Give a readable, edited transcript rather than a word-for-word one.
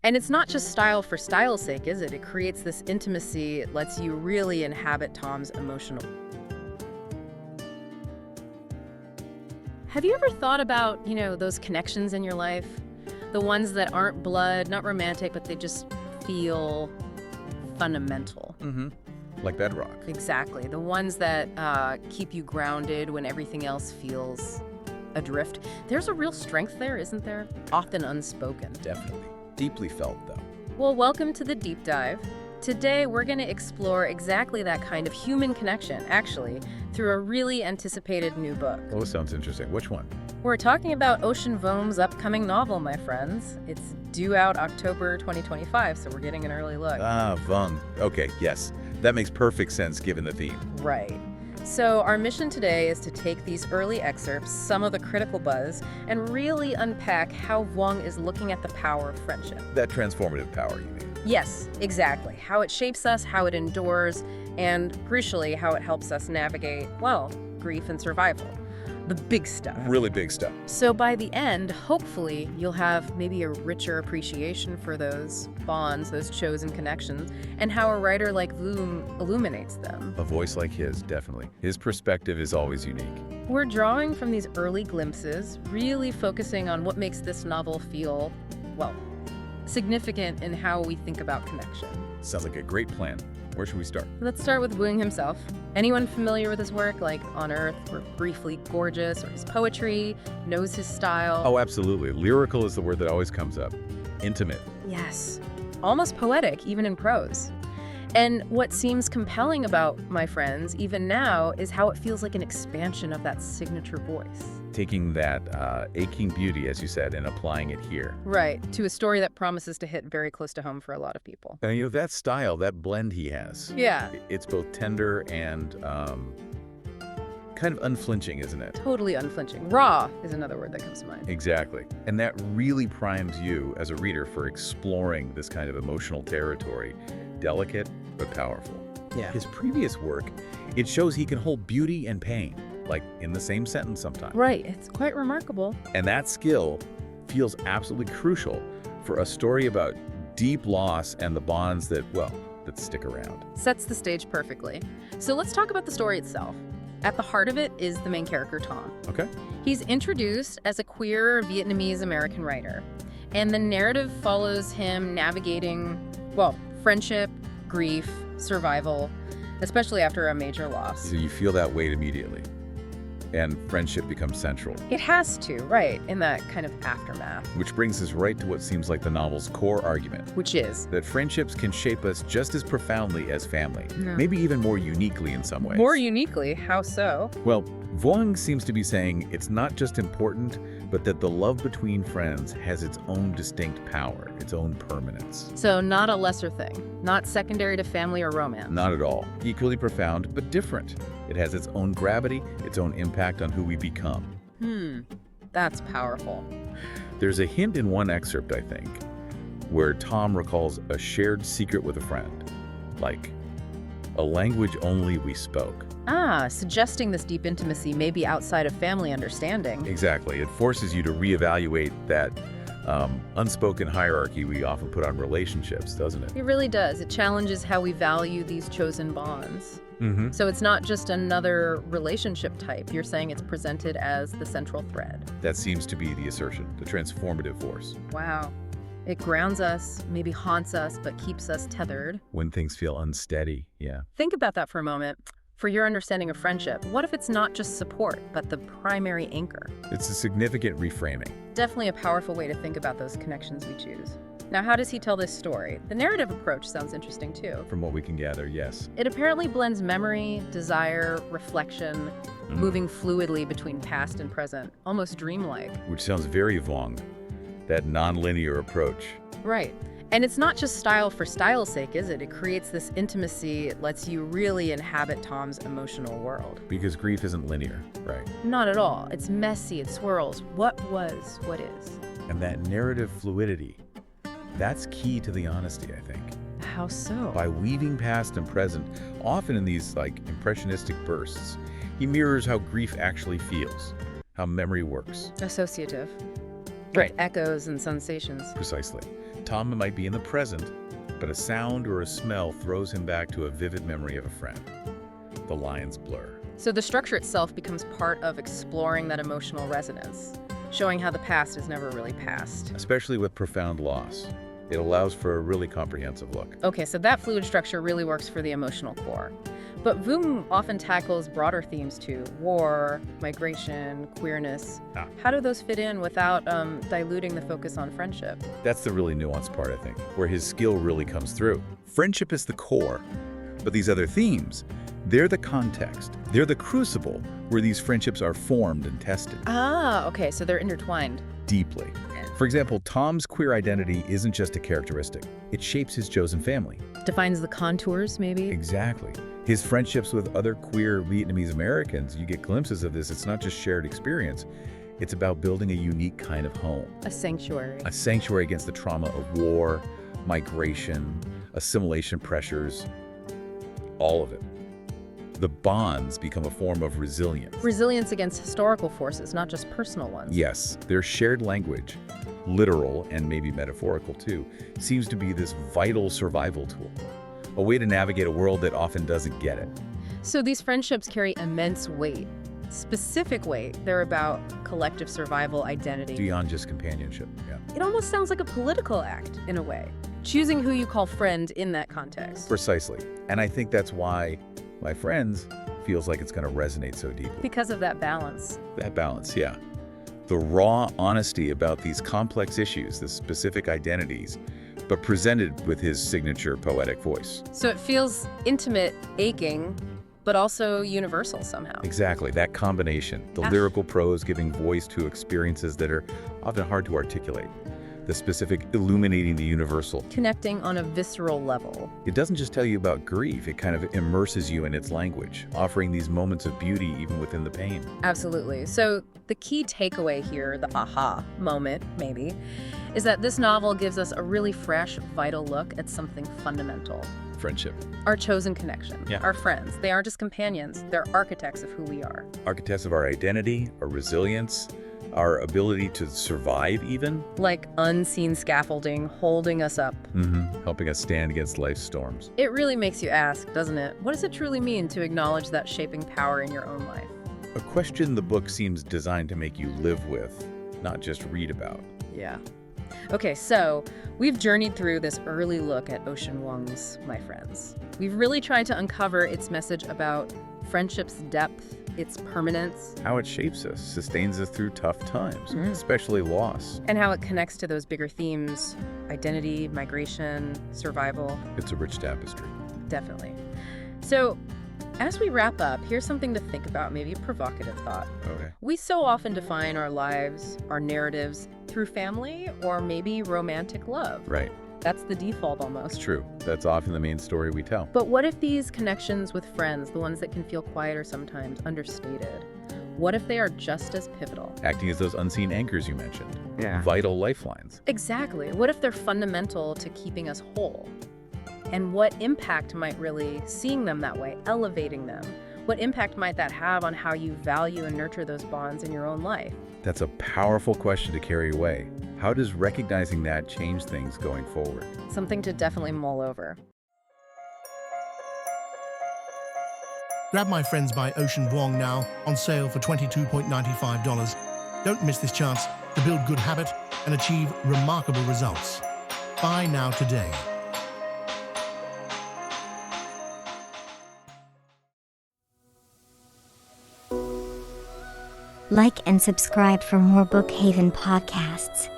And it's not just style for style's sake, is it? It creates this intimacy. It lets you really inhabit Thom's emotional. Have you ever thought about, those connections in your life? The ones that aren't blood, not romantic, but they just feel fundamental. Mm-hmm. Like bedrock. Exactly. The ones that keep you grounded when everything else feels adrift. There's a real strength there, isn't there? Often unspoken. Definitely. Deeply felt, though. Well, welcome to the Deep Dive. Today, we're going to explore exactly that kind of human connection, actually, through a really anticipated new book. Oh, sounds interesting. Which one? We're talking about Ocean Vuong's upcoming novel, my friends. It's due out October 2025, so we're getting an early look. Ah, Vuong. Okay, yes. That makes perfect sense given the theme. Right. So our mission today is to take these early excerpts, some of the critical buzz, and really unpack how Vuong is looking at the power of friendship. That transformative power, you mean? Yes, exactly. How it shapes us, how it endures, and crucially, how it helps us navigate, grief and survival. The big stuff. Really big stuff. So by the end, hopefully, you'll have maybe a richer appreciation for those bonds, those chosen connections, and how a writer like Vuong illuminates them. A voice like his, definitely. His perspective is always unique. We're drawing from these early glimpses, really focusing on what makes this novel feel, significant in how we think about connection. Sounds like a great plan. Where should we start? Let's start with Vuong himself. Anyone familiar with his work, like On Earth or Briefly Gorgeous, or his poetry, knows his style? Oh, absolutely. Lyrical is the word that always comes up. Intimate. Yes. Almost poetic, even in prose. And what seems compelling about My Friends, even now, is how it feels like an expansion of that signature voice. Taking that aching beauty, as you said, and applying it here. Right, to a story that promises to hit very close to home for a lot of people. And that style, that blend he has. Yeah. It's both tender and kind of unflinching, isn't it? Totally unflinching. Raw is another word that comes to mind. Exactly. And that really primes you as a reader for exploring this kind of emotional territory. Delicate, but powerful. Yeah. His previous work, it shows he can hold beauty and pain, like in the same sentence sometimes. Right, it's quite remarkable. And that skill feels absolutely crucial for a story about deep loss and the bonds that stick around. Sets the stage perfectly. So let's talk about the story itself. At the heart of it is the main character, Thom. Okay. He's introduced as a queer Vietnamese American writer, and the narrative follows him navigating, friendship, grief, survival, especially after a major loss. So you feel that weight immediately, and friendship becomes central. It has to, right, in that kind of aftermath. Which brings us right to what seems like the novel's core argument. Which is? That friendships can shape us just as profoundly as family, No. maybe even more uniquely in some ways. More uniquely? How so? Well, Vuong seems to be saying it's not just important, but that the love between friends has its own distinct power, its own permanence. So not a lesser thing, not secondary to family or romance. Not at all. Equally profound, but different. It has its own gravity, its own impact on who we become. That's powerful. There's a hint in one excerpt, I think, where Thom recalls a shared secret with a friend, like a language only we spoke. Suggesting this deep intimacy may be outside of family understanding. Exactly. It forces you to reevaluate that unspoken hierarchy we often put on relationships, doesn't it? It really does. It challenges how we value these chosen bonds. Mm-hmm. So it's not just another relationship type. You're saying it's presented as the central thread. That seems to be the assertion, the transformative force. Wow. It grounds us, maybe haunts us, but keeps us tethered. When things feel unsteady, yeah. Think about that for a moment. For your understanding of friendship, what if it's not just support, but the primary anchor? It's a significant reframing. Definitely a powerful way to think about those connections we choose. Now, how does he tell this story? The narrative approach sounds interesting, too. From what we can gather, yes. It apparently blends memory, desire, reflection, moving fluidly between past and present, almost dreamlike. Which sounds very Vuong, that non-linear approach. Right. And it's not just style for style's sake, is it? It creates this intimacy. It lets you really inhabit Thom's emotional world. Because grief isn't linear, right? Not at all. It's messy. It swirls. What was, what is. And that narrative fluidity, that's key to the honesty, I think. How so? By weaving past and present, often in these impressionistic bursts, he mirrors how grief actually feels, how memory works. Associative. Right. With echoes and sensations. Precisely. Thom might be in the present, but a sound or a smell throws him back to a vivid memory of a friend. The lines blur. So the structure itself becomes part of exploring that emotional resonance, showing how the past is never really past. Especially with profound loss. It allows for a really comprehensive look. Okay, so that fluid structure really works for the emotional core. But Vuong often tackles broader themes too: war, migration, queerness. How do those fit in without diluting the focus on friendship? That's the really nuanced part, I think, where his skill really comes through. Friendship is the core, but these other themes, they're the context. They're the crucible where these friendships are formed and tested. Ah, okay, so they're intertwined. Deeply. For example, Thom's queer identity isn't just a characteristic. It shapes his chosen family. Defines the contours, maybe? Exactly. His friendships with other queer Vietnamese Americans, you get glimpses of this. It's not just shared experience. It's about building a unique kind of home. A sanctuary. A sanctuary against the trauma of war, migration, assimilation pressures, all of it. The bonds become a form of resilience. Resilience against historical forces, not just personal ones. Yes, their shared language, literal and maybe metaphorical too, seems to be this vital survival tool. A way to navigate a world that often doesn't get it. So these friendships carry immense weight. Specific weight. They're about collective survival, identity. Beyond just companionship, yeah. It almost sounds like a political act, in a way. Choosing who you call friend in that context. Precisely. And I think that's why My Friends feels like it's going to resonate so deeply. Because of that balance. That balance, yeah. The raw honesty about these complex issues, the specific identities, but presented with his signature poetic voice. So it feels intimate, aching, but also universal somehow. Exactly, that combination. The lyrical prose giving voice to experiences that are often hard to articulate. The specific illuminating the universal. Connecting on a visceral level. It doesn't just tell you about grief, it kind of immerses you in its language, offering these moments of beauty even within the pain. Absolutely. So the key takeaway here, the aha moment, maybe, is that this novel gives us a really fresh, vital look at something fundamental. Friendship. Our chosen connection. Yeah. Our friends. They aren't just companions. They're architects of who we are. Architects of our identity, our resilience, our ability to survive even. Like unseen scaffolding holding us up. Helping us stand against life's storms. It really makes you ask, doesn't it? What does it truly mean to acknowledge that shaping power in your own life? A question the book seems designed to make you live with, not just read about. Yeah. Okay, so we've journeyed through this early look at Ocean Vuong's My Friends. We've really tried to uncover its message about friendship's depth, its permanence. How it shapes us, sustains us through tough times, especially loss. And how it connects to those bigger themes: identity, migration, survival. It's a rich tapestry. Definitely. So, as we wrap up, here's something to think about, maybe a provocative thought. Okay. We so often define our lives, our narratives, through family or maybe romantic love. Right. That's the default It's almost. true. That's often the main story we tell. But what if these connections with friends, the ones that can feel quieter sometimes, understated, what if they are just as pivotal? Acting as those unseen anchors you mentioned. Yeah. Vital lifelines. Exactly. What if they're fundamental to keeping us whole? And what impact might really seeing them that way, elevating them, what impact might that have on how you value and nurture those bonds in your own life? That's a powerful question to carry away. How does recognizing that change things going forward? Something to definitely mull over. Grab My Friends by Ocean Vuong now, on sale for $22.95. Don't miss this chance to build good habit and achieve remarkable results. Buy now today. Like and subscribe for more Bookhaven podcasts.